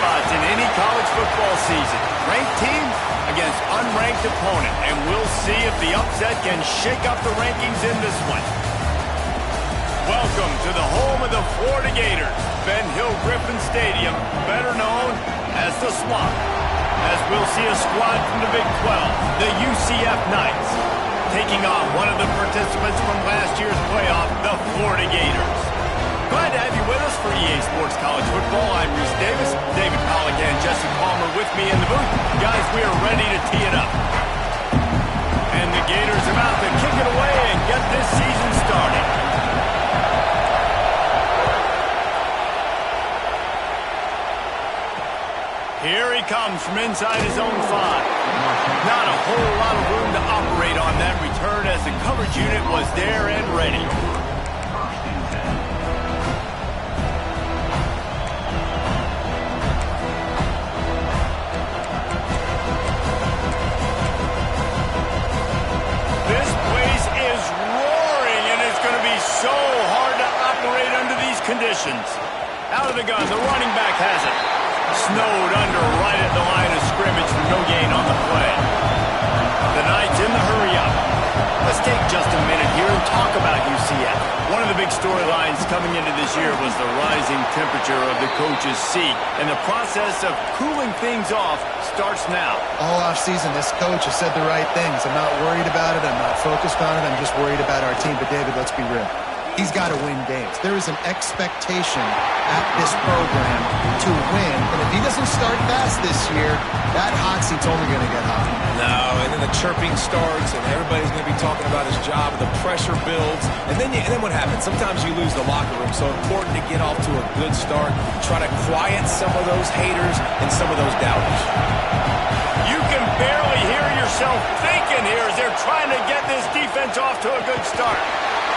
spots in any college football season. Ranked team against unranked opponent, and we'll see if the upset can shake up the rankings in this one. Welcome to the home of the Florida Gators, Ben Hill Griffin Stadium, better known as the Swamp, as we'll see a squad from the Big 12, the UCF Knights, taking on one of the participants from last year's playoff, the Florida Gators. Glad to have you with us for EA Sports College Football. I'm Reese Davis, David Pollack and Jesse Palmer with me in the booth. Guys, we are ready to tee it up. And the Gators about to kick it away and get this season started. Here he comes from inside his own 5. Not a whole lot of room to operate on that return as the coverage unit was there and ready. This place is roaring, and it's going to be so hard to operate under these conditions. Out of the gun, the running back has it. Snowed under right at the line of scrimmage for no gain on the play. The Knights in the hurry-up. Let's take just a minute here and talk about UCF. One of the big storylines coming into this year was the rising temperature of the coach's seat, and the process of cooling things off starts now. All offseason, this coach has said the right things. I'm not worried about it. I'm not focused on it. I'm just worried about our team. But, David, let's be real. He's got to win games. There is an expectation at this program to win. And if he doesn't start fast this year, that hot seat's only going to get hot. No, and then the chirping starts, and everybody's going to be talking about his job, and the pressure builds. And then what happens? Sometimes you lose the locker room. So important to get off to a good start. Try to quiet some of those haters and some of those doubters. You can barely hear yourself thinking here as they're trying to get this defense off to a good start.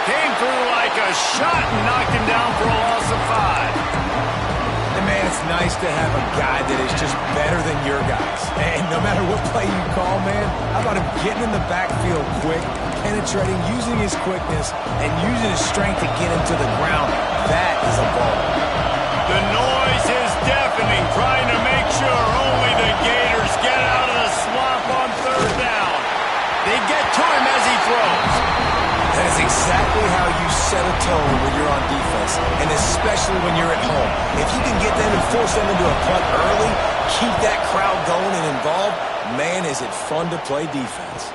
Came through like a shot and knocked him down for a loss of 5. And, man, it's nice to have a guy that is just better than your guys. And no matter what play you call, man, how about him getting in the backfield quick, penetrating, using his quickness, and using his strength to get him to the ground. That is a ball. The noise is deafening, trying to make sure only the Gators get out of the swamp on 3rd down. They get to him as he throws. That is exactly how you set a tone when you're on defense, and especially when you're at home. If you can get them and force them into a punt early, keep that crowd going and involved, man, is it fun to play defense.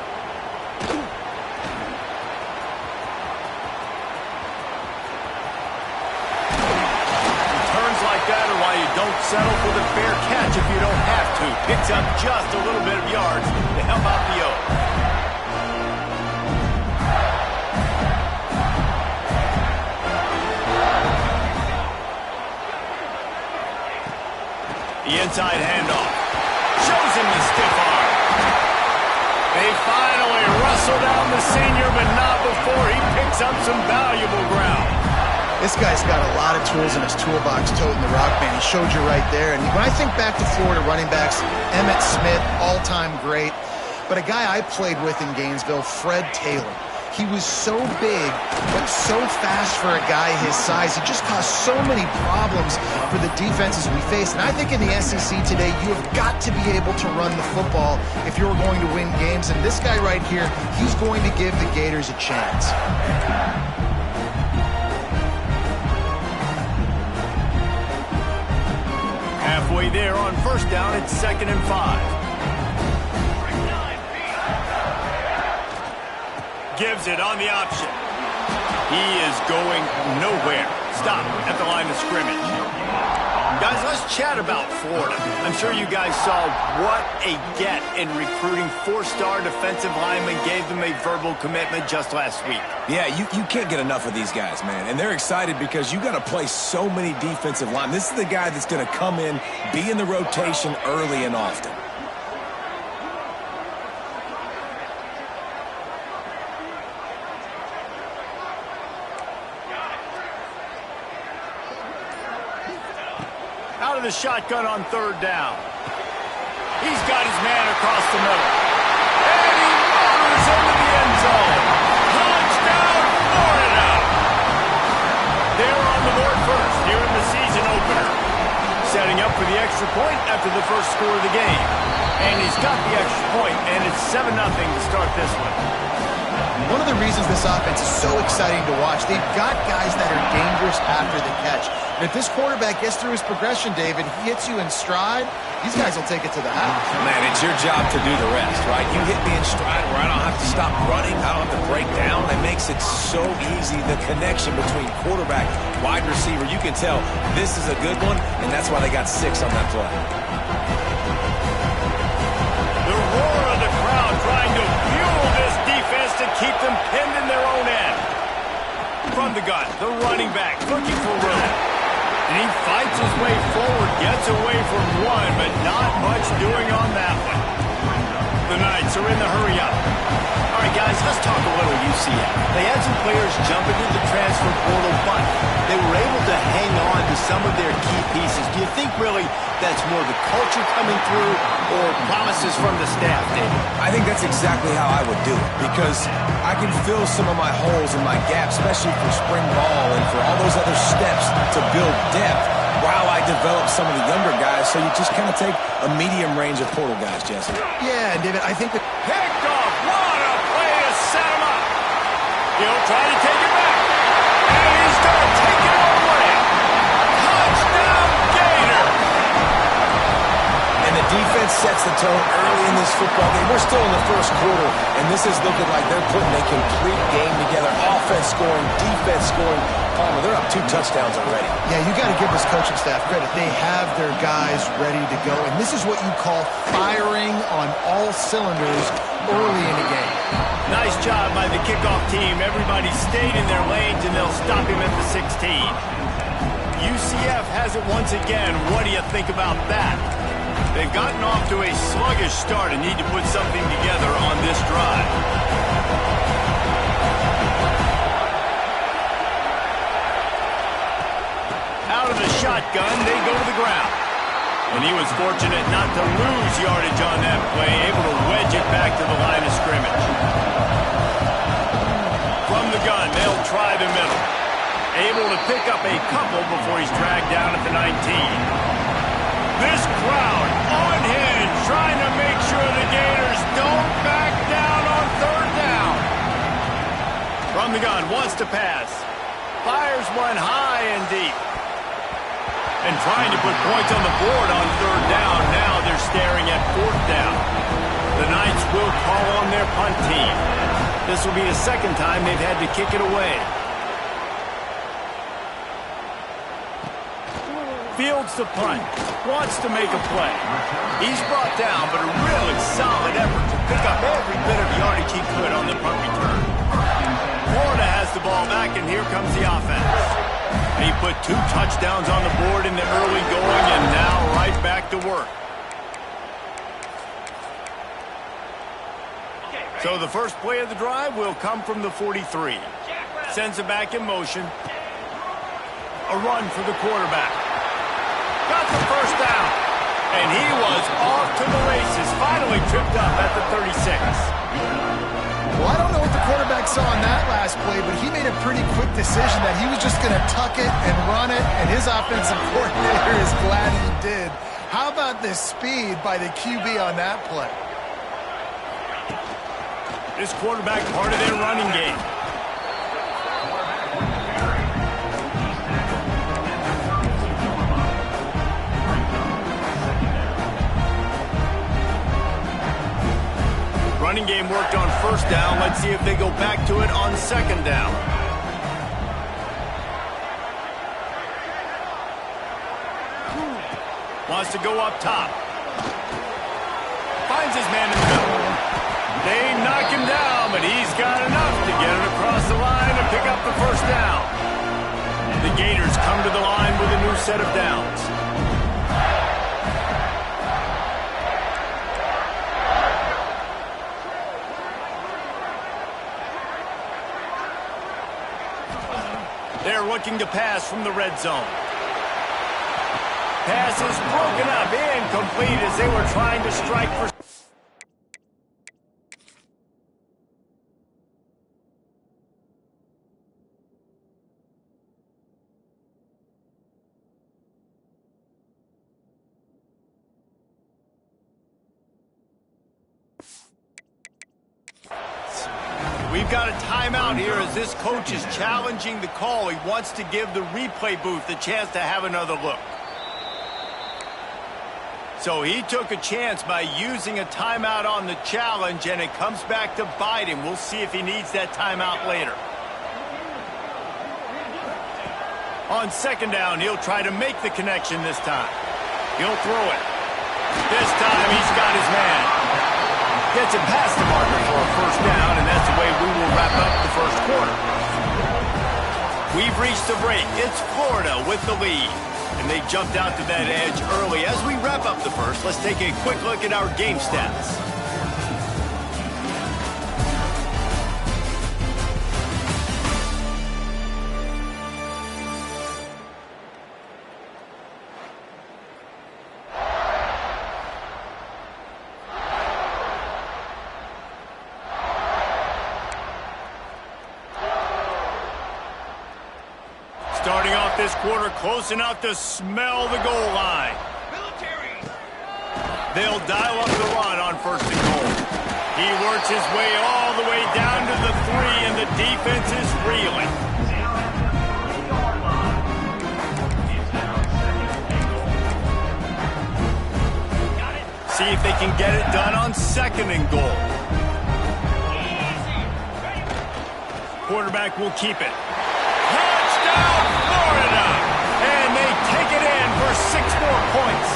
Returns like that are why you don't settle for the fair catch if you don't have to. Picks up just a little bit of yards to help out the O. The inside handoff. Shows him the stiff arm. They finally wrestle down the senior, but not before he picks up some valuable ground. This guy's got a lot of tools in his toolbox toting the rock band. He showed you right there. And when I think back to Florida running backs, Emmitt Smith, all-time great. But a guy I played with in Gainesville, Fred Taylor. He was so big, but so fast for a guy his size. He just caused so many problems for the defenses we face. And I think in the SEC today, you have got to be able to run the football if you're going to win games. And this guy right here, he's going to give the Gators a chance. Halfway there on 1st down, it's 2nd and 5. Gives it on the option. He is going nowhere. Stop at the line of scrimmage. Guys, let's chat about Florida. I'm sure you guys saw what a get in recruiting 4-star defensive linemen, gave them a verbal commitment just last week. Yeah, you can't get enough of these guys, man. And they're excited because you got to play so many defensive linemen. This is the guy that's going to come in, be in the rotation early and often. Out of the shotgun on 3rd down. He's got his man across the middle. And he motors into the end zone. Touchdown, Florida! They're on the board first here in the season opener. setting up for the extra point after the first score of the game. And he's got the extra point, and it's 7-0 to start this one. One of the reasons this offense is so exciting to watch, they've got guys that are dangerous after the catch. And if this quarterback gets through his progression, David, he hits you in stride, these guys will take it to the house. Man, it's your job to do the rest, right? You hit me in stride where I don't have to stop running, I don't have to break down. That makes it so easy, the connection between quarterback, wide receiver. You can tell this is a good one, and that's why they got 6 on that play. The roar of the crowd trying to fuel this defense to keep them pinned in their own end. From the gun, the running back looking for room. And he fights his way forward, gets away from one, but not much doing on that one. The Knights are in the hurry-up. All right, guys, let's talk a little UCF. They had some players jump into the transfer portal, but they were able to hang on to some of their key pieces. Do you think really that's more the culture coming through or promises from the staff, David? I think that's exactly how I would do it, because I can fill some of my holes and my gaps, especially for spring ball and for all those other steps to build depth while I develop some of the younger guys. So you just kind of take a medium range of portal guys, Jesse. Yeah, David, I think that... Picked off. What a play to set him up. He'll try to take it back. And he's going to take it all away. Touchdown, Gator. And the defense sets the tone early in this football game. We're still in the first quarter, and this is looking like they're putting a complete game together. Offense scoring, defense scoring. Palmer, they're up 2 touchdowns already. Yeah, you got to give this coaching staff credit. They have their guys ready to go, and this is what you call firing on all cylinders early in a game. Nice job by the kickoff team. Everybody stayed in their lanes, and they'll stop him at the 16. UCF has it once again. What do you think about that? They've gotten off to a sluggish start and need to put something together on this drive. Out of the shotgun, they go to the ground. And he was fortunate not to lose yardage on that play, able to wedge it back to the line of scrimmage. From the gun, they'll try the middle. Able to pick up a couple before he's dragged down at the 19. This crowd unhinged, trying to make sure the Gators don't back down on 3rd down. From the gun, wants to pass. Fires one high and deep. And trying to put points on the board on 3rd down. Now they're staring at 4th down. The Knights will call on their punt team. This will be the 2nd time they've had to kick it away. Fields the punt. Wants to make a play. He's brought down, but a really solid effort to pick up every bit of yardage he could on the punt return. Florida has the ball back, and here comes the offense. He put 2 touchdowns on the board in the early going, and now right back to work. So the first play of the drive will come from the 43. Sends it back in motion. A run for the quarterback. Got the first down. And he was off to the races. Finally tripped up at the 36. Well, I don't know what the quarterback saw on that last play, but he made a pretty quick decision that he was just going to tuck it and run it, and his offensive coordinator is glad he did. How about the speed by the QB on that play? This quarterback part of their running game. Running game worked on 1st down. Let's see if they go back to it on 2nd down. Wants to go up top. Finds his man in the middle. They knock him down, but he's got enough to get it across the line and pick up the 1st down. The Gators come to the line with a new set of downs. They're looking to pass from the red zone. Pass is broken up, incomplete as they were trying to strike for... We've got a timeout here as this coach is challenging the call. He wants to give the replay booth a chance to have another look. So he took a chance by using a timeout on the challenge, and it comes back to bite him. We'll see if he needs that timeout later. On second down, he'll try to make the connection this time. He'll throw it. This time he's got his man. Gets it past the marker for a first down, and that's the way we will wrap up the first quarter. We've reached the break. It's Florida with the lead. And they jumped out to that edge early. As we wrap up the first, let's take a quick look at our game stats. Starting off this quarter close enough to smell the goal line. They'll dial up the run on first and goal. He works his way all the way down to the 3, and the defense is reeling. See if they can get it done on second and goal. Quarterback will keep it. Touchdown, Florida! And they take it in for 6 more points.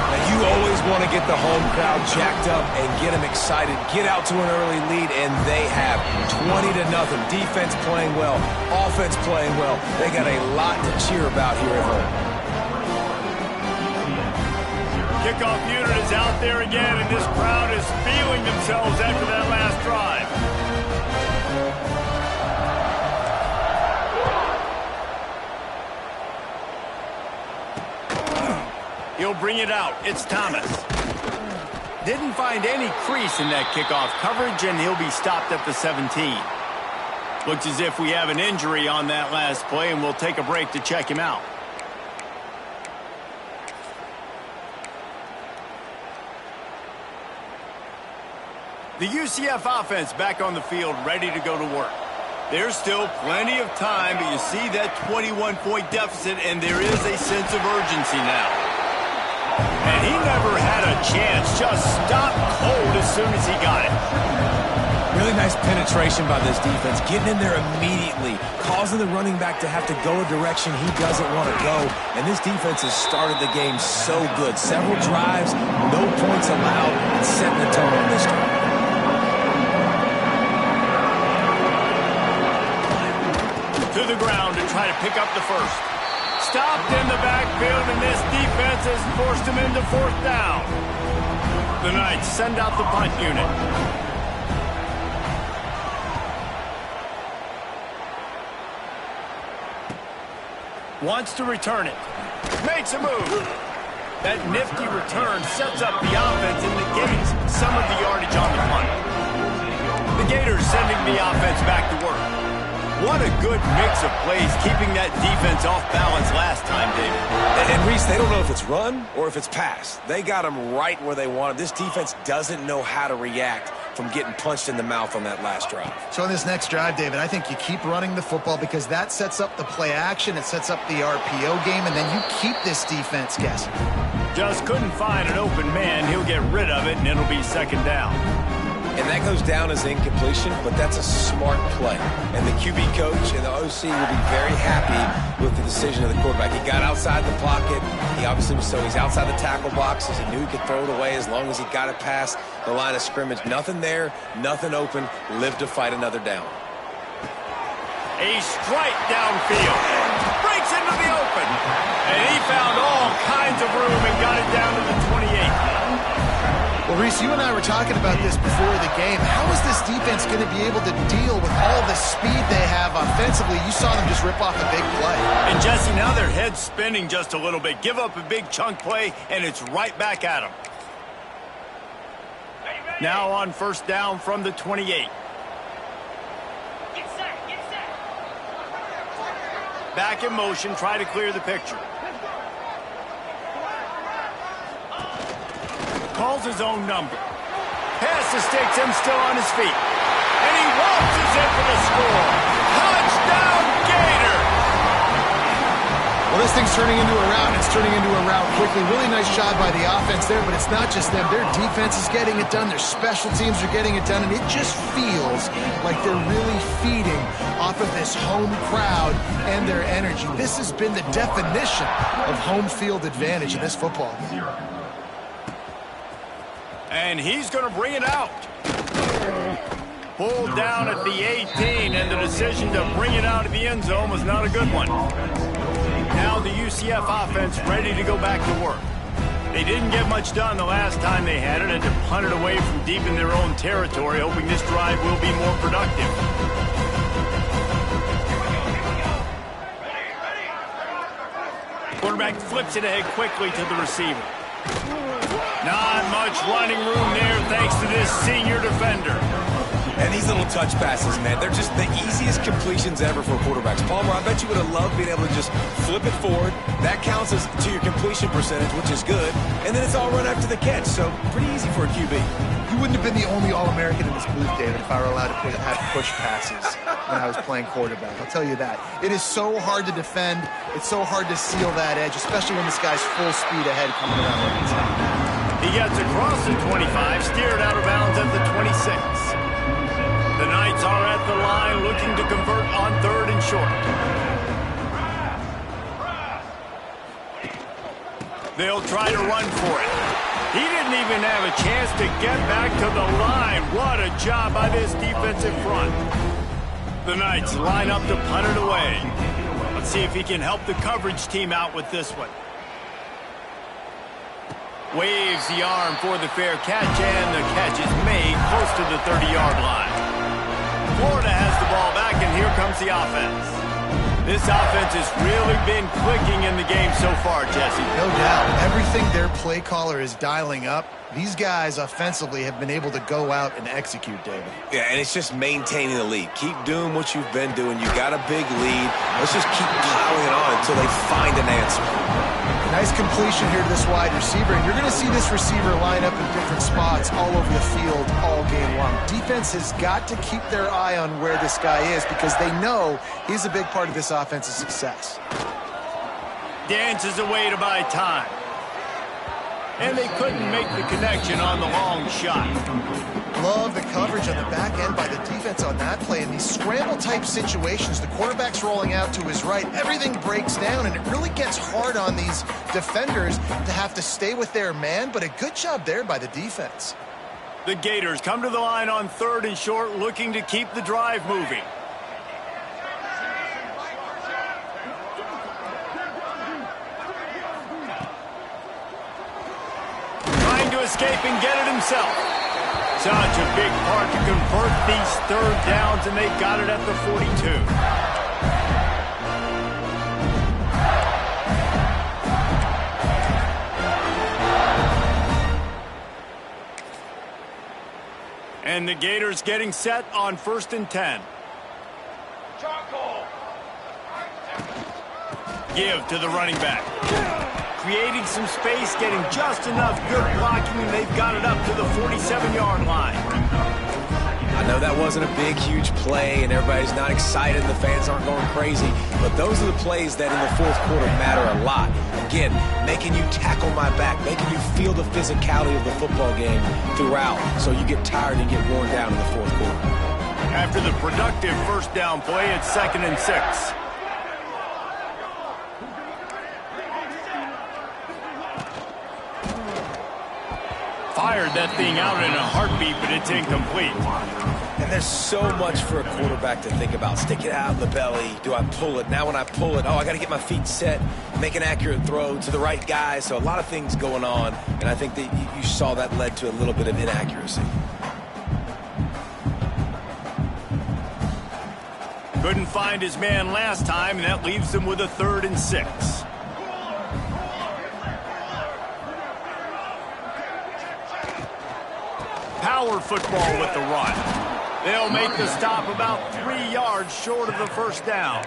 Now, you always want to get the home crowd jacked up and get them excited. Get out to an early lead, and they have 20-0. Defense playing well, offense playing well. They got a lot to cheer about here at home. Kickoff unit is out there again, and this crowd is feeling themselves after that last drive. He'll bring it out. It's Thomas. Didn't find any crease in that kickoff coverage, and he'll be stopped at the 17. Looks as if we have an injury on that last play, and we'll take a break to check him out. The UCF offense back on the field, ready to go to work. There's still plenty of time, but you see that 21-point deficit, and there is a sense of urgency now. And he never had a chance, just stopped cold as soon as he got it. Really nice penetration by this defense, getting in there immediately, causing the running back to have to go a direction he doesn't want to go. And this defense has started the game so good. Several drives, no points allowed, and setting the tone on this drive. To the ground to try to pick up the first. Stopped in the backfield, and this defense has forced him into 4th down. The Knights send out the punt unit. Wants to return it. Makes a move. That nifty return sets up the offense and negates some of the yardage on the punt. The Gators sending the offense back to work. What a good mix of plays, keeping that defense off balance last time, David. And Reese, they don't know if it's run or if it's pass. They got them right where they want them. This defense doesn't know how to react from getting punched in the mouth on that last drive. So in this next drive, David, I think you keep running the football because that sets up the play action, it sets up the RPO game, and then you keep this defense guessing. Just couldn't find an open man. He'll get rid of it, and it'll be 2nd down. And that goes down as incompletion, but that's a smart play. And the QB coach and the OC will be very happy with the decision of the quarterback. He got outside the pocket. He obviously was so he's outside the tackle boxes. He knew he could throw it away as long as he got it past the line of scrimmage. Nothing there, nothing open. Lived to fight another down. A strike downfield. Breaks into the open. And he found all kinds of room and got it down to the 28. Well, Reese, you and I were talking about this before the game. How is this defense going to be able to deal with all the speed they have offensively? You saw them just rip off a big play. And, Jesse, now their head's spinning just a little bit. Give up a big chunk play, and it's right back at them. Now on 1st down from the 28. Get set. Back in motion, try to clear the picture. Calls his own number. Pass to sticks him still on his feet. launches it for the score. Touchdown, Gator! Well, this thing's turning into a rout, and it's turning into a rout quickly. Really nice job by the offense there, but it's not just them. Their defense is getting it done. Their special teams are getting it done, and it just feels like they're really feeding off of this home crowd and their energy. This has been the definition of home field advantage in this football game. And he's going to bring it out. Pulled down at the 18, and the decision to bring it out of the end zone was not a good one. Now the UCF offense ready to go back to work. They didn't get much done the last time they had it and to punt it away from deep in their own territory, hoping this drive will be more productive. Quarterback flips it ahead quickly to the receiver. Not much running room there thanks to this senior defender. And these little touch passes, man, they're just the easiest completions ever for quarterbacks. Palmer, I bet you would have loved being able to just flip it forward. That counts as to your completion percentage, which is good. And then it's all run after the catch, so pretty easy for a QB. You wouldn't have been the only All-American in this booth, David, if I were allowed to have push passes when I was playing quarterback. I'll tell you that. It is so hard to defend. It's so hard to seal that edge, especially when this guy's full speed ahead coming around the inside. He gets across the 25, steered out of bounds at the 26. The Knights are at the line looking to convert on 3rd and short. They'll try to run for it. He didn't even have a chance to get back to the line. What a job by this defensive front. The Knights line up to punt it away. Let's see if he can help the coverage team out with this one. Waves the arm for the fair catch, and the catch is made close to the 30-yard line. Florida has the ball back, and here comes the offense. This offense has really been clicking in the game so far, Jesse. No doubt. Everything their play caller is dialing up, these guys offensively have been able to go out and execute, David. Yeah, and it's just maintaining the lead. Keep doing what you've been doing. You got a big lead. Let's just keep piling it on until they find an answer. Nice completion here to this wide receiver, and you're going to see this receiver line up in different spots all over the field all game long. Defense has got to keep their eye on where this guy is because they know he's a big part of this offense's success. Dances away to buy time. And they couldn't make the connection on the long shot. Love the coverage on the back end by the defense on that play. In these scramble-type situations, the quarterback's rolling out to his right. Everything breaks down, and it really gets hard on these defenders to have to stay with their man, but a good job there by the defense. The Gators come to the line on 3rd and short, looking to keep the drive moving. Trying to escape and get it himself. Such a big part to convert these 3rd downs, and they got it at the 42. And the Gators getting set on 1st and 10. Give to the running back. Creating some space, getting just enough good blocking, and they've got it up to the 47-yard line. I know that wasn't a big, huge play, and everybody's not excited, and the fans aren't going crazy, but those are the plays that in the 4th quarter matter a lot. Again, making you tackle my back, making you feel the physicality of the football game throughout, so you get tired and get worn down in the 4th quarter. After the productive 1st down play, it's 2nd and 6. Fired that thing out in a heartbeat, but it's incomplete. And there's so much for a quarterback to think about. Stick it out in the belly. Do I pull it? Now when I pull it, I got to get my feet set, make an accurate throw to the right guy. So a lot of things going on, and I think that you saw that led to a little bit of inaccuracy. Couldn't find his man last time, and that leaves him with a 3rd and 6. Power football with the run. They'll make the stop about 3 yards short of the first down.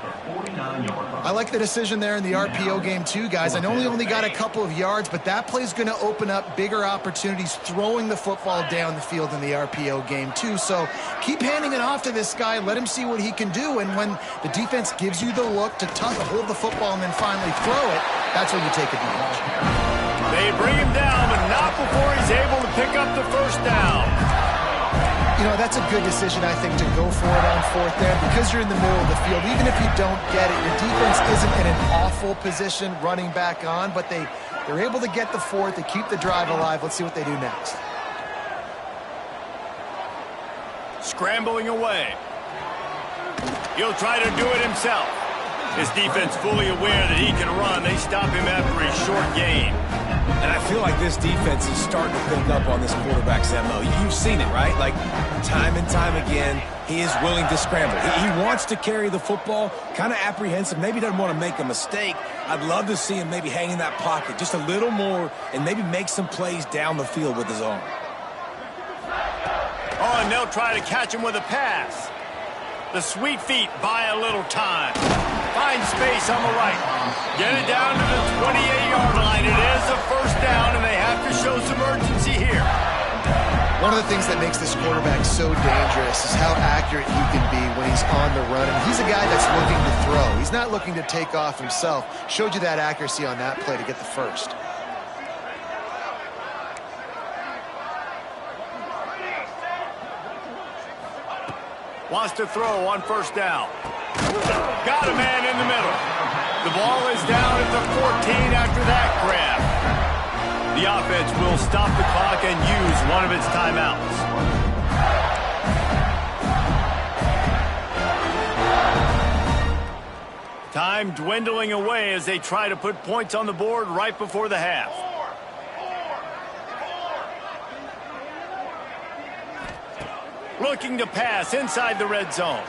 I like the decision there in the RPO game too, guys. I know he only got a couple of yards, but that play's going to open up bigger opportunities throwing the football down the field in the RPO game too. So keep handing it off to this guy. Let him see what he can do. And when the defense gives you the look to hold the football and then finally throw it, that's when you take advantage. They bring him down, but not before he's able to pick up the first down. You know, that's a good decision, I think, to go for it on fourth down because you're in the middle of the field. Even if you don't get it, your defense isn't in an awful position running back on, but they're able to get the fourth, to keep the drive alive. Let's see what they do next. Scrambling away. He'll try to do it himself. His defense fully aware that he can run. They stop him after a short gain. And I feel like this defense is starting to pick up on this quarterback's MO. You've seen it, right? Like, time and time again, he is willing to scramble. He wants to carry the football, kind of apprehensive, maybe doesn't want to make a mistake. I'd love to see him maybe hang in that pocket just a little more and maybe make some plays down the field with his arm. Oh, and they'll try to catch him with a pass. The sweet feet buy a little time. Find space on the right. Get it down to the 28-yard line. It is a first down, and they have to show some urgency here. One of the things that makes this quarterback so dangerous is how accurate he can be when he's on the run. And he's a guy that's looking to throw. He's not looking to take off himself. Showed you that accuracy on that play to get the first. Wants to throw on first down. Got a man in the middle. The ball is down at the 14 after that grab. The offense will stop the clock and use one of its timeouts. Time dwindling away as they try to put points on the board right before the half. Looking to pass inside the red zone.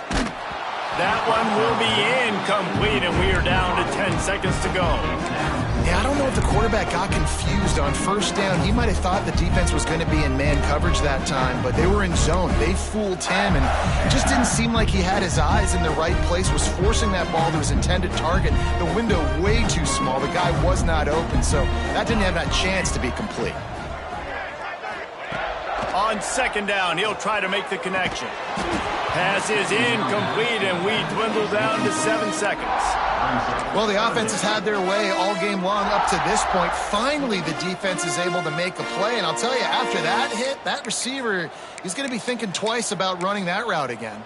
That one will be incomplete, and we are down to 10 seconds to go. Yeah, I don't know if the quarterback got confused on first down. He might have thought the defense was going to be in man coverage that time, but they were in zone. They fooled him, and it just didn't seem like he had his eyes in the right place, was forcing that ball to his intended target. The window way too small. The guy was not open, so that didn't have that chance to be complete. On second down, he'll try to make the connection. Pass is incomplete, and we dwindle down to 7 seconds. Well, the offense has had their way all game long up to this point. Finally, the defense is able to make a play, and I'll tell you, after that hit, that receiver, he's going to be thinking twice about running that route again.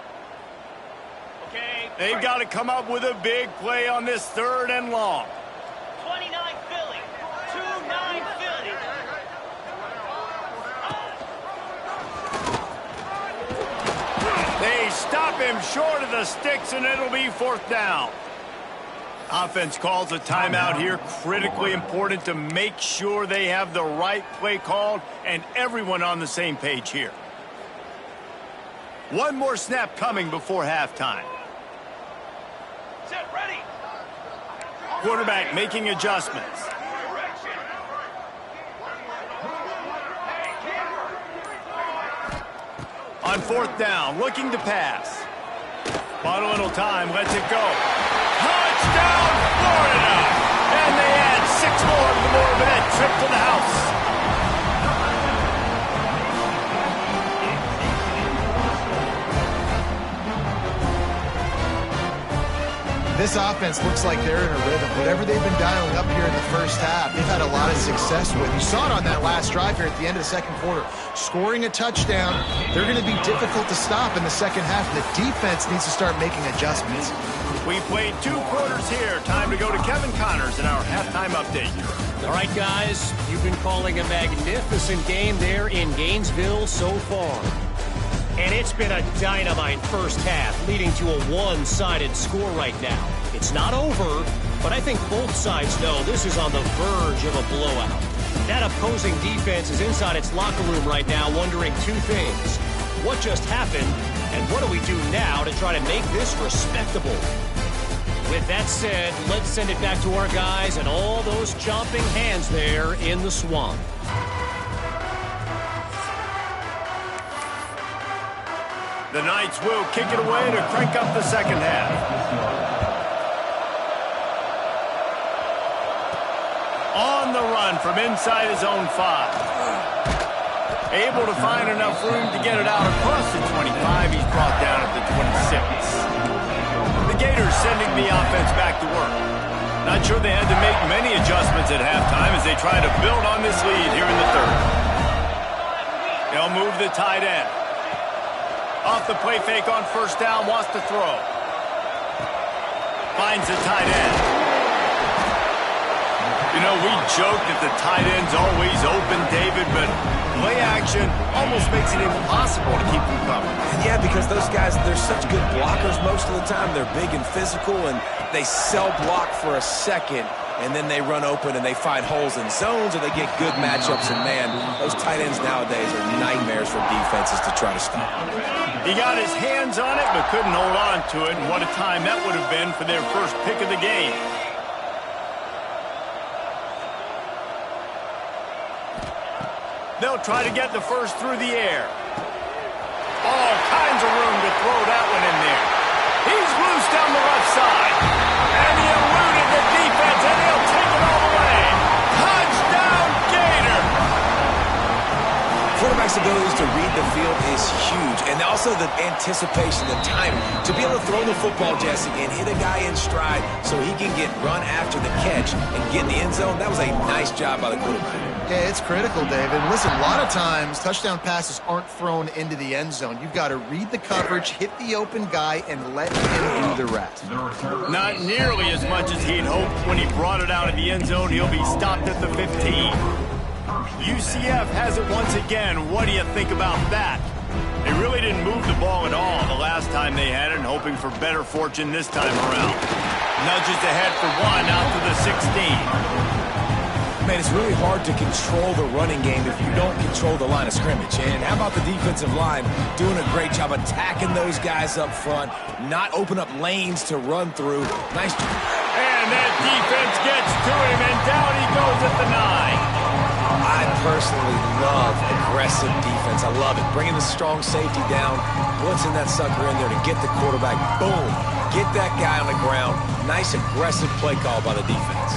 Okay, they've got to come up with a big play on this third and long. 29 Philly, 2-9 Philly. They stop him short of the sticks, and it'll be fourth down. Offense calls a timeout here. Critically important to make sure they have the right play called and everyone on the same page here. One more snap coming before halftime. Set, ready. Quarterback making adjustments. On fourth down, looking to pass. Bought a little time, lets it go. Touchdown, Florida! And they add 6 more to the board with that trip to the house. This offense looks like they're in a rhythm. Whatever they've been dialing up here in the first half, they've had a lot of success with. You saw it on that last drive here at the end of the second quarter. Scoring a touchdown, they're going to be difficult to stop in the second half. The defense needs to start making adjustments. We played 2 quarters here. Time to go to Kevin Connors in our halftime update. All right, guys, you've been calling a magnificent game there in Gainesville so far. And it's been a dynamite first half, leading to a one-sided score right now. It's not over, but I think both sides know this is on the verge of a blowout. That opposing defense is inside its locker room right now wondering 2 things. What just happened, and what do we do now to try to make this respectable? With that said, let's send it back to our guys and all those chomping hands there in the swamp. The Knights will kick it away to crank up the second half. On the run from inside his own 5. Able to find enough room to get it out across the 25. He's brought down at the 26. The Gators sending the offense back to work. Not sure they had to make many adjustments at halftime as they try to build on this lead here in the third. They'll move the tight end. Off the play fake on first down, wants to throw. Finds the tight end. You know, we joke that the tight end's always open, David, but play action almost makes it impossible to keep them covered. Yeah, because those guys, they're such good blockers most of the time. They're big and physical, and they sell block for a second, and then they run open and they find holes in zones, or they get good matchups. And, man, those tight ends nowadays are nightmares for defenses to try to stop. He got his hands on it but couldn't hold on to it, and what a time that would have been for their first pick of the game. They'll try to get the first through the air. All kinds of room to throw that one in there. He's loose down the left side. And he eluded the defense, and he'll take it all the way. Touchdown, Gator! Quarterback's abilities to read the field is huge, and also the anticipation, the timing. To be able to throw the football, Jesse, and hit a guy in stride so he can get run after the catch and get in the end zone, that was a nice job by the quarterback. Yeah, it's critical, David. Listen, a lot of times touchdown passes aren't thrown into the end zone. You've got to read the coverage, hit the open guy, and let him do the rest. Not nearly as much as he'd hoped when he brought it out of the end zone. He'll be stopped at the 15. UCF has it once again. What do you think about that? They really didn't move the ball at all the last time they had it, and hoping for better fortune this time around. Nudges ahead for one out to the 16. Man, it's really hard to control the running game if you don't control the line of scrimmage. And how about the defensive line doing a great job attacking those guys up front, not open up lanes to run through. Nice. And that defense gets to him, and down he goes at the 9. I personally love aggressive defense. I love it. Bringing the strong safety down, blitzing that sucker in there to get the quarterback. Boom. Get that guy on the ground. Nice aggressive play call by the defense.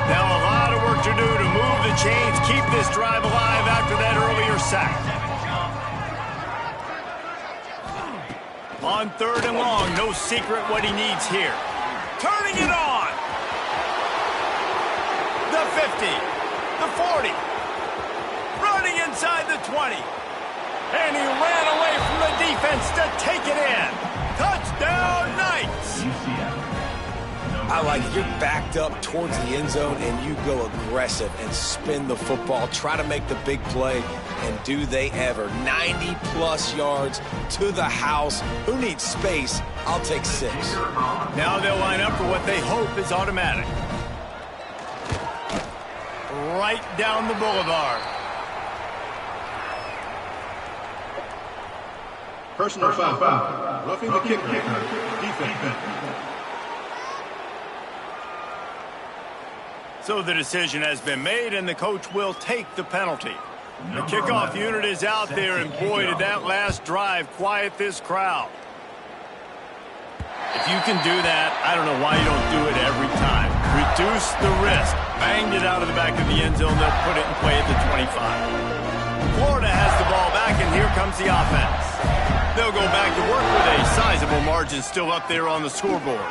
Now a lot of work to do to move the chains, keep this drive alive after that earlier sack. On 3rd and long, no secret what he needs here. Turning it on. The 50, the 40, running inside the 20. And he ran away from the defense to take it in. Touchdown, Knights! I like it. You're backed up towards the end zone, and you go aggressive and spin the football, try to make the big play, and do they ever. 90-plus yards to the house. Who needs space? I'll take 6. Now they'll line up for what they hope is automatic. Right down the boulevard. Personal foul. Roughing the kicker. Defense. So the decision has been made, and the coach will take the penalty. The kickoff unit is out there, and boy, did that last drive quiet this crowd. If you can do that, I don't know why you don't do it every time. Reduce the risk. Banged it out of the back of the end zone. They'll put it in play at the 25. Florida has the ball back, and here comes the offense. They'll go back to work with a sizable margin still up there on the scoreboard.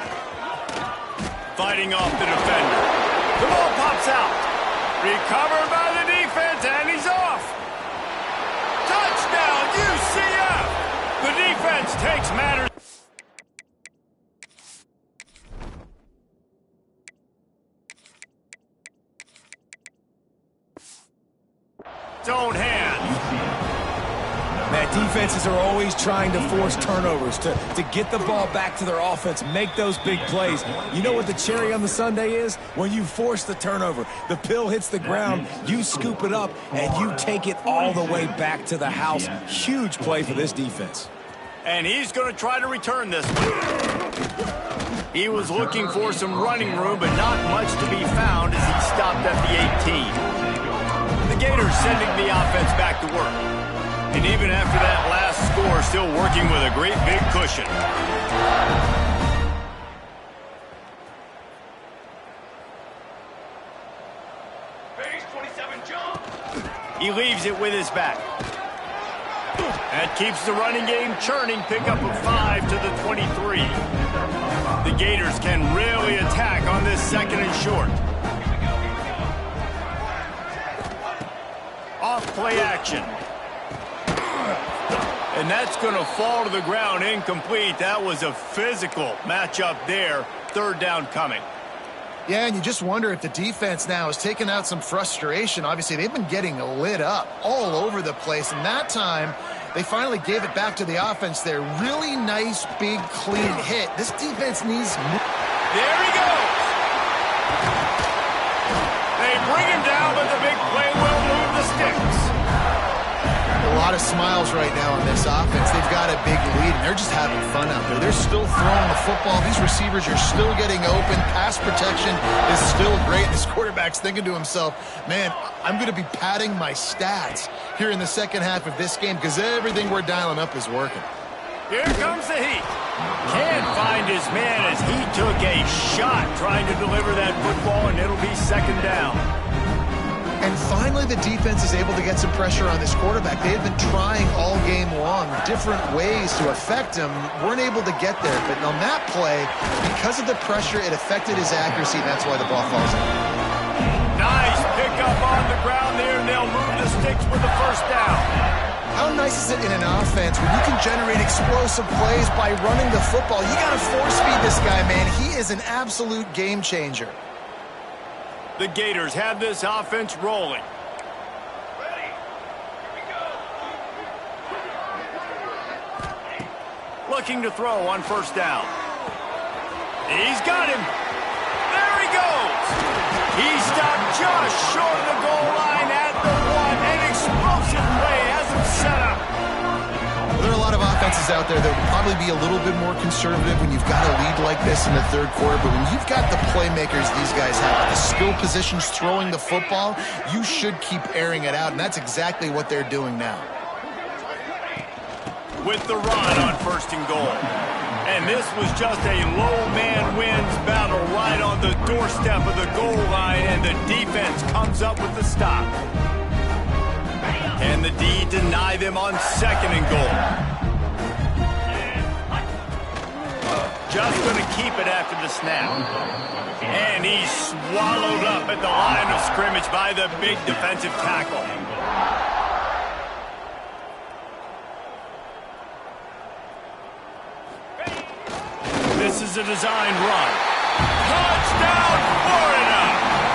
Fighting off the defender. The ball pops out. Recovered by the defense, and he's off. Touchdown, UCF! The defense takes matters. Own hands. Man, defenses are always trying to force turnovers to get the ball back to their offense, make those big plays. You know what the cherry on the sundae is? When you force the turnover, the pill hits the ground, you scoop it up, and you take it all the way back to the house. Huge play for this defense. And he's going to try to return this one. He was looking for some running room, but not much to be found as he stopped at the 18. The Gators sending the offense back to work. And even after that last score, still working with a great big cushion. Phase 27 jump. He leaves it with his back. That keeps the running game churning. Pickup of 5 to the 23. The Gators can really attack on this second and short. Off play action. And that's going to fall to the ground incomplete. That was a physical matchup there. Third down coming. Yeah, and you just wonder if the defense now has taken out some frustration. Obviously, they've been getting lit up all over the place. And that time, they finally gave it back to the offense there. Really nice, big, clean hit. This defense needs... There he goes. They bring him down, but the big play will move the sticks. A lot of smiles right now on this offense. They've got a big lead, and they're just having fun out there. They're still throwing the football. These receivers are still getting open. Pass protection is still great. This quarterback's thinking to himself, man, I'm going to be padding my stats here in the second half of this game because everything we're dialing up is working. Here comes the heat. Can't find his man as he took a shot trying to deliver that football, and it'll be second down. And finally, the defense is able to get some pressure on this quarterback. They have been trying all game long different ways to affect him. Weren't able to get there. But on that play, because of the pressure, it affected his accuracy. That's why the ball falls in. Nice pickup on the ground there, and they'll move the sticks with the first down. How nice is it in an offense when you can generate explosive plays by running the football? You got to force feed this guy, man. He is an absolute game changer. The Gators have this offense rolling. Ready. Here we go. Looking to throw on first down. He's got him. There he goes. He stopped just short of the goal line at the 1. An explosive play has him set up. There are a lot of offenses out there that would probably be a little bit more conservative when you've got a lead like this in the third quarter. But when you've got the playmakers these guys have, the skill positions throwing the football, you should keep airing it out. And that's exactly what they're doing now. With the run on first and goal. And this was just a low man wins battle right on the doorstep of the goal line. And the defense comes up with the stop. And the D deny them on second and goal. Just going to keep it after the snap. And he's swallowed up at the line of scrimmage by the big defensive tackle. This is a design run. Touchdown, Florida!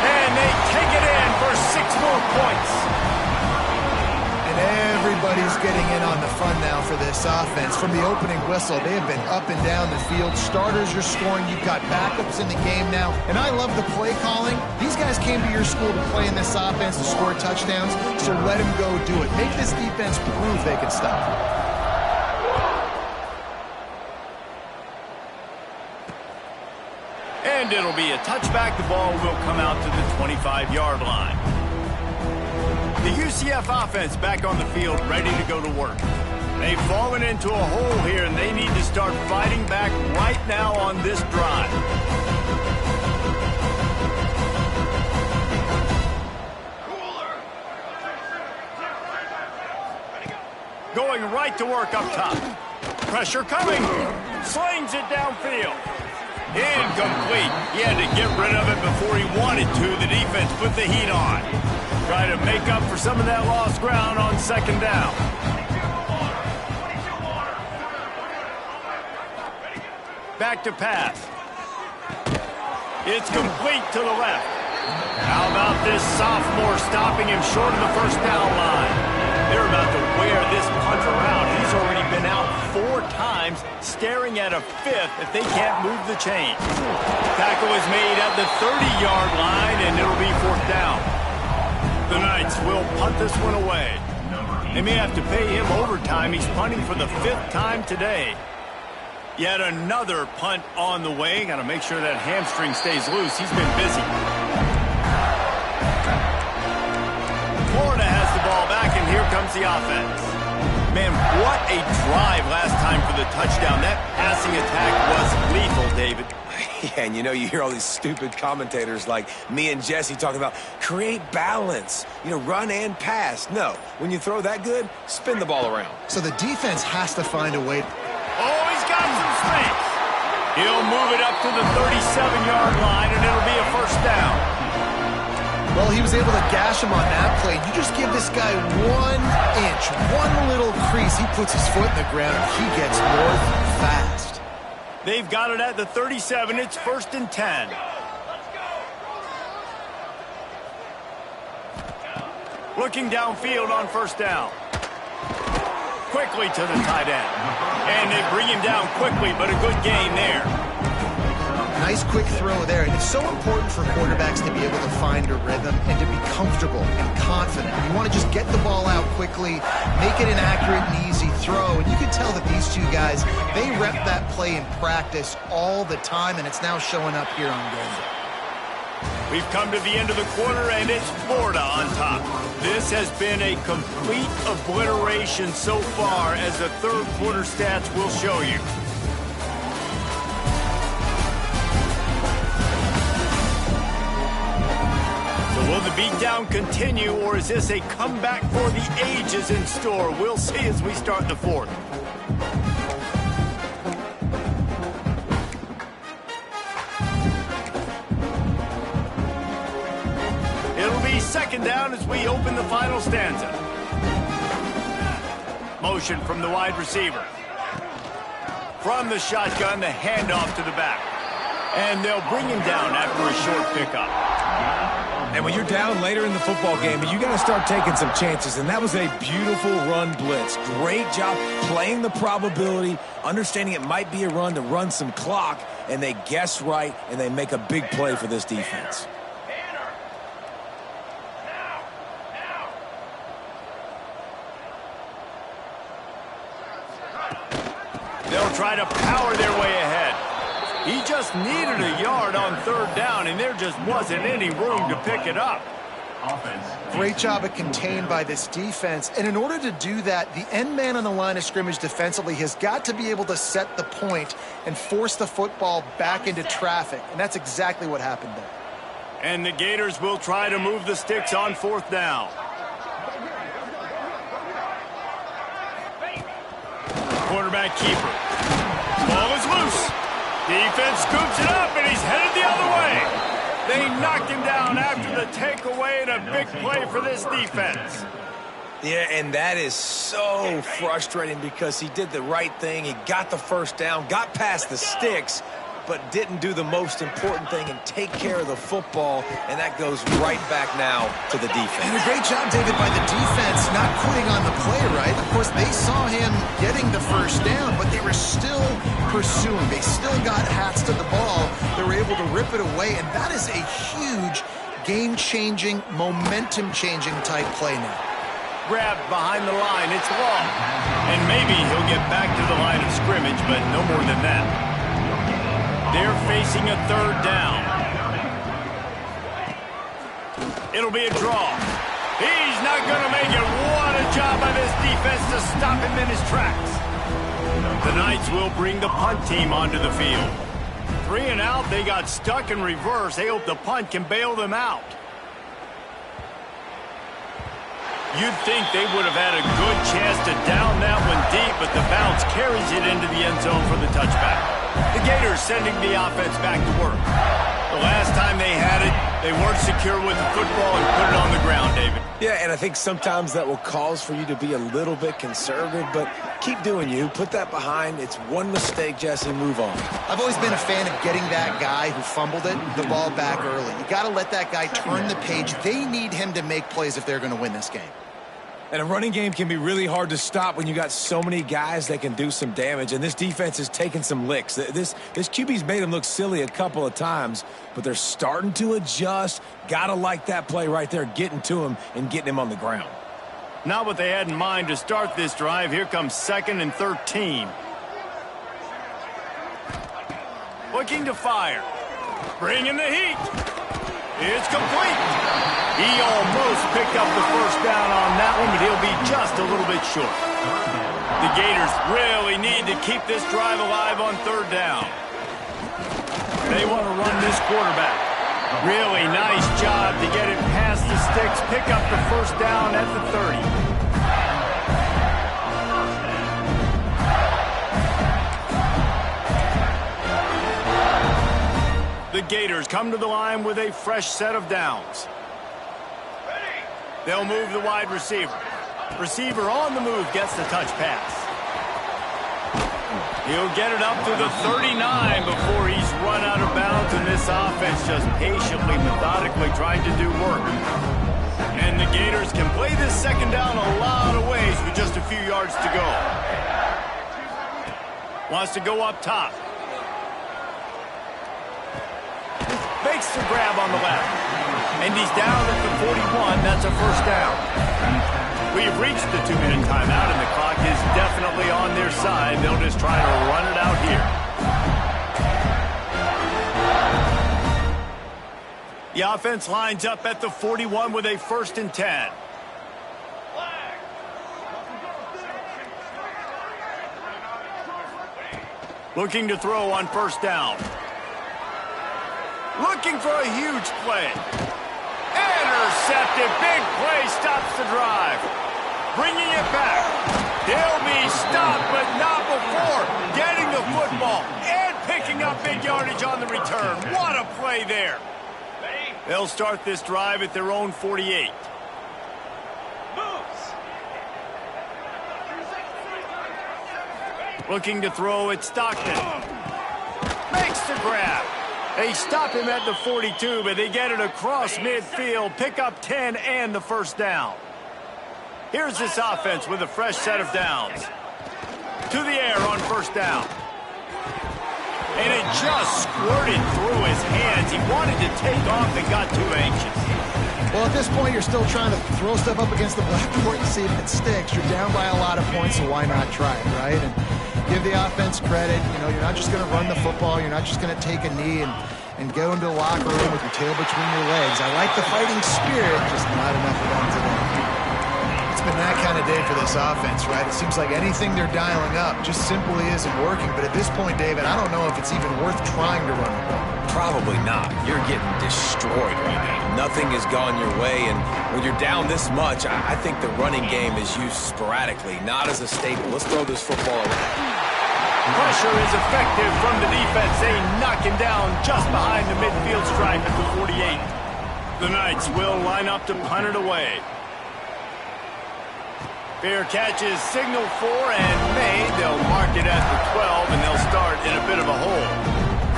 And they take it in for 6 more points. Everybody's getting in on the fun now for this offense. From the opening whistle, they have been up and down the field. Starters are scoring. You've got backups in the game now. And I love the play calling. These guys came to your school to play in this offense to score touchdowns, so let them go do it. Make this defense prove they can stop. And it'll be a touchback. The ball will come out to the 25-yard line. The UCF offense back on the field, ready to go to work. They've fallen into a hole here, and they need to start fighting back right now on this drive. Going right to work up top. Pressure coming. Slings it downfield. Incomplete. He had to get rid of it before he wanted to. The defense put the heat on. Try to make up for some of that lost ground on second down. Back to pass. It's complete to the left. How about this sophomore stopping him short of the first down line? They're about to wear this punter out. He's already been out 4 times, staring at a 5th if they can't move the chain. Tackle is made at the 30-yard line, and it'll be 4th down. The Knights will punt this one away. They may have to pay him overtime. He's punting for the 5th time today. Yet another punt on the way. Got to make sure that hamstring stays loose. He's been busy. Florida has the ball back, and here comes the offense. Man, what a drive last time for the touchdown. That passing attack was lethal, David. Yeah, and you hear all these stupid commentators like me and Jesse talking about create balance, run and pass. No, when you throw that good, spin the ball around. So the defense has to find a way. Oh, he's got some space. He'll move it up to the 37-yard line, and it'll be a first down. Well, he was able to gash him on that play. You just give this guy 1 inch, one little crease. He puts his foot in the ground. He gets north fast. They've got it at the 37. It's 1st and 10. Looking downfield on first down. Quickly to the tight end. And they bring him down quickly, but a good gain there. Nice quick throw there. And it's so important for quarterbacks to be able to find a rhythm and to be comfortable and confident. You want to just get the ball out quickly, make it an accurate and easy throw. And you can tell that these two guys, they rep that play in practice all the time, and it's now showing up here on game. We've come to the end of the quarter, and it's Florida on top. This has been a complete obliteration so far, as the third quarter stats will show you. Will the beatdown continue, or is this a comeback for the ages in store? We'll see as we start the fourth. It'll be second down as we open the final stanza. Motion from the wide receiver. From the shotgun, the handoff to the back. And they'll bring him down after a short pickup. And when you're down later in the football game, you got to start taking some chances. And that was a beautiful run blitz. Great job playing the probability, understanding it might be a run to run some clock, and they guess right, and they make a big play for this defense. They'll try to power their way ahead. He just needed a yard on third down, and there just wasn't any room to pick it up. Great job of contained by this defense. And in order to do that, the end man on the line of scrimmage defensively has got to be able to set the point and force the football back into traffic. And that's exactly what happened there. And the Gators will try to move the sticks on fourth down. Quarterback keeper. Ball is loose. Defense scoops it up, and he's headed the other way. They knocked him down after the takeaway, and a big play for this defense. Yeah, and that is so frustrating because he did the right thing. He got the first down, got past the sticks, but didn't do the most important thing and take care of the football, and that goes right back now to the defense. And a great job, David, by the defense not quitting on the play, right? Of course, they saw him getting the first down, but they were still pursuing. They still got hats to the ball. They were able to rip it away, and that is a huge game-changing, momentum-changing type play now. Grabbed behind the line. It's long. And maybe he'll get back to the line of scrimmage, but no more than that. They're facing a third down. It'll be a draw. He's not going to make it. What a job by this defense to stop him in his tracks. The Knights will bring the punt team onto the field. 3 and out. They got stuck in reverse. They hope the punt can bail them out. You'd think they would have had a good chance to down that one deep, but the bounce carries it into the end zone for the touchback. The Gators sending the offense back to work. The last time they had it, they weren't secure with the football and put it on the ground, David. Yeah, and I think sometimes that will cause for you to be a little bit conservative, but keep doing you. Put that behind. It's one mistake, Jesse. Move on. I've always been a fan of getting that guy who fumbled it, the ball back early. You got to let that guy turn the page. They need him to make plays if they're going to win this game. And a running game can be really hard to stop when you got so many guys that can do some damage. And this defense is taking some licks. This QB's made them look silly a couple of times, but they're starting to adjust. Gotta like that play right there, getting to him and getting him on the ground. Not what they had in mind to start this drive. Here comes 2nd and 13. Looking to fire. Bringing the heat. It's complete. He almost almost picked up the first down on that one, but he'll be just a little bit short. The Gators really need to keep this drive alive on third down. They want to run this quarterback. Really nice job to get it past the sticks, pick up the first down at the 30. The Gators come to the line with a fresh set of downs. They'll move the wide receiver. Receiver on the move gets the touch pass. He'll get it up to the 39 before he's run out of bounds, and this offense just patiently, methodically trying to do work. And the Gators can play this second down a lot of ways with just a few yards to go. Wants to go up top. Makes the grab on the left. And he's down at the 41. That's a first down. We've reached the 2-minute timeout, and the clock is definitely on their side. They'll just try to run it out here. The offense lines up at the 41 with a 1st and 10. Looking to throw on first down. Looking for a huge play. Intercepted. Big play stops the drive. Bringing it back. They'll be stopped, but not before getting the football and picking up big yardage on the return. What a play there. They'll start this drive at their own 48. Looking to throw at Stockton. Makes the grab. They stop him at the 42, but they get it across midfield, pick up 10 and the first down. Here's this offense with a fresh set of downs. To the air on first down. And it just squirted through his hands. He wanted to take off and got too anxious. Well, at this point, you're still trying to throw stuff up against the blackboard and see if it sticks. You're down by a lot of points, so why not try it, right? And give the offense credit. You know, you're not just going to run the football. You're not just going to take a knee and go into the locker room with your tail between your legs. I like the fighting spirit, just not enough of them today. It's been that kind of day for this offense, right? It seems like anything they're dialing up just simply isn't working. But at this point, David, I don't know if it's even worth trying to run the ball. Probably not. You're getting destroyed right now. Nothing has gone your way, and when you're down this much, I think the running game is used sporadically, not as a staple. Let's throw this football around. Pressure is effective from the defense. They knock him down just behind the midfield stripe at the 48. The Knights will line up to punt it away. Fair catch is signaled for and made. They'll mark it at the 12, and they'll start in a bit of a hole.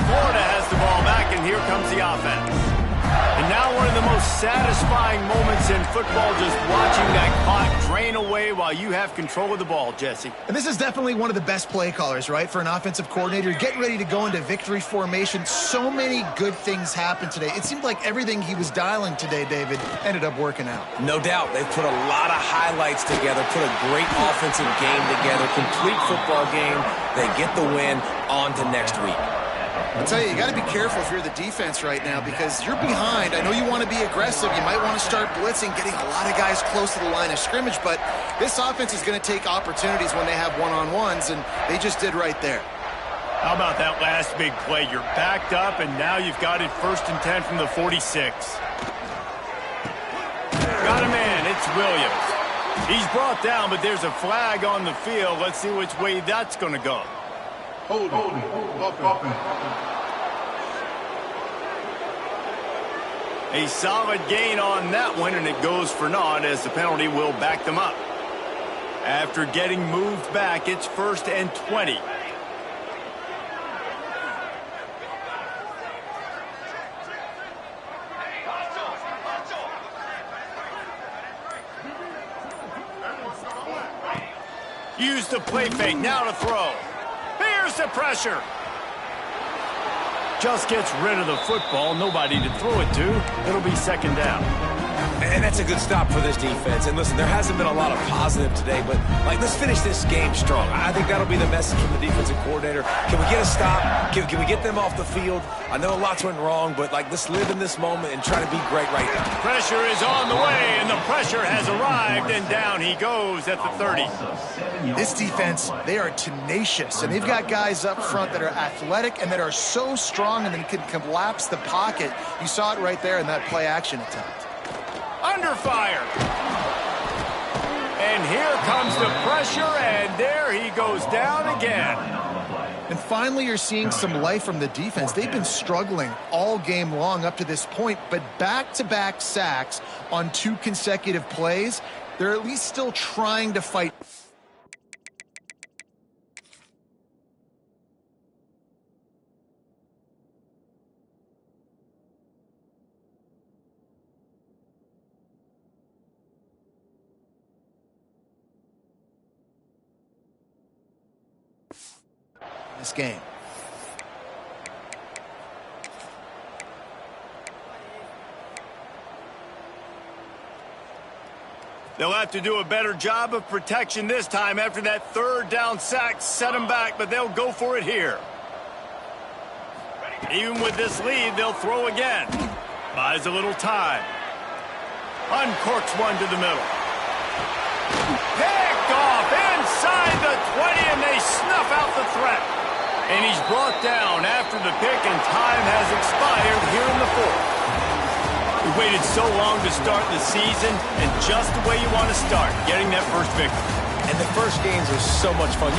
Florida has the ball back, and here comes the offense. And now one of the most satisfying moments in football, just watching that clock drain away while you have control of the ball, Jesse. And this is definitely one of the best play callers, right, for an offensive coordinator. You're getting ready to go into victory formation. So many good things happened today. It seemed like everything he was dialing today, David, ended up working out. No doubt. They've put a lot of highlights together, put a great offensive game together, complete football game. They get the win. On to next week. I'll tell you, you got to be careful if you're the defense right now because you're behind. I know you want to be aggressive. You might want to start blitzing, getting a lot of guys close to the line of scrimmage, but this offense is going to take opportunities when they have one-on-ones, and they just did right there. How about that last big play? You're backed up, and now you've got it 1st and 10 from the 46. Got a man. It's Williams. He's brought down, but there's a flag on the field. Let's see which way that's going to go. Holding. Offense. A solid gain on that one, and it goes for naught as the penalty will back them up. After getting moved back, it's 1st and 20. Use the play fake, now to throw. Here's the pressure. Just gets rid of the football. Nobody to throw it to. It'll be 2nd down. And that's a good stop for this defense. And listen, there hasn't been a lot of positive today, but let's finish this game strong. I think that'll be the message from the defensive coordinator. Can we get a stop? Can we get them off the field? I know lots went wrong, but let's live in this moment and try to be great right now. Pressure is on the way, and the pressure has arrived, and down he goes at the 30. This defense, they are tenacious, and they've got guys up front that are athletic and that are so strong and then can collapse the pocket. You saw it right there in that play-action attempt. Under fire. And here comes the pressure, and there he goes down again. And finally, you're seeing some life from the defense. They've been struggling all game long up to this point, but back-to-back sacks on 2 consecutive plays, they're at least still trying to fight. This game. They'll have to do a better job of protection this time after that 3rd down sack set them back, but they'll go for it here. Even with this lead, they'll throw again. Buys a little time. Uncorks one to the middle. Picked off inside the 20, and they snuff out the threat. And he's brought down after the pick, and time has expired here in the 4th. We waited so long to start the season, and just the way you want to start, getting that first victory. And the first games are so much fun.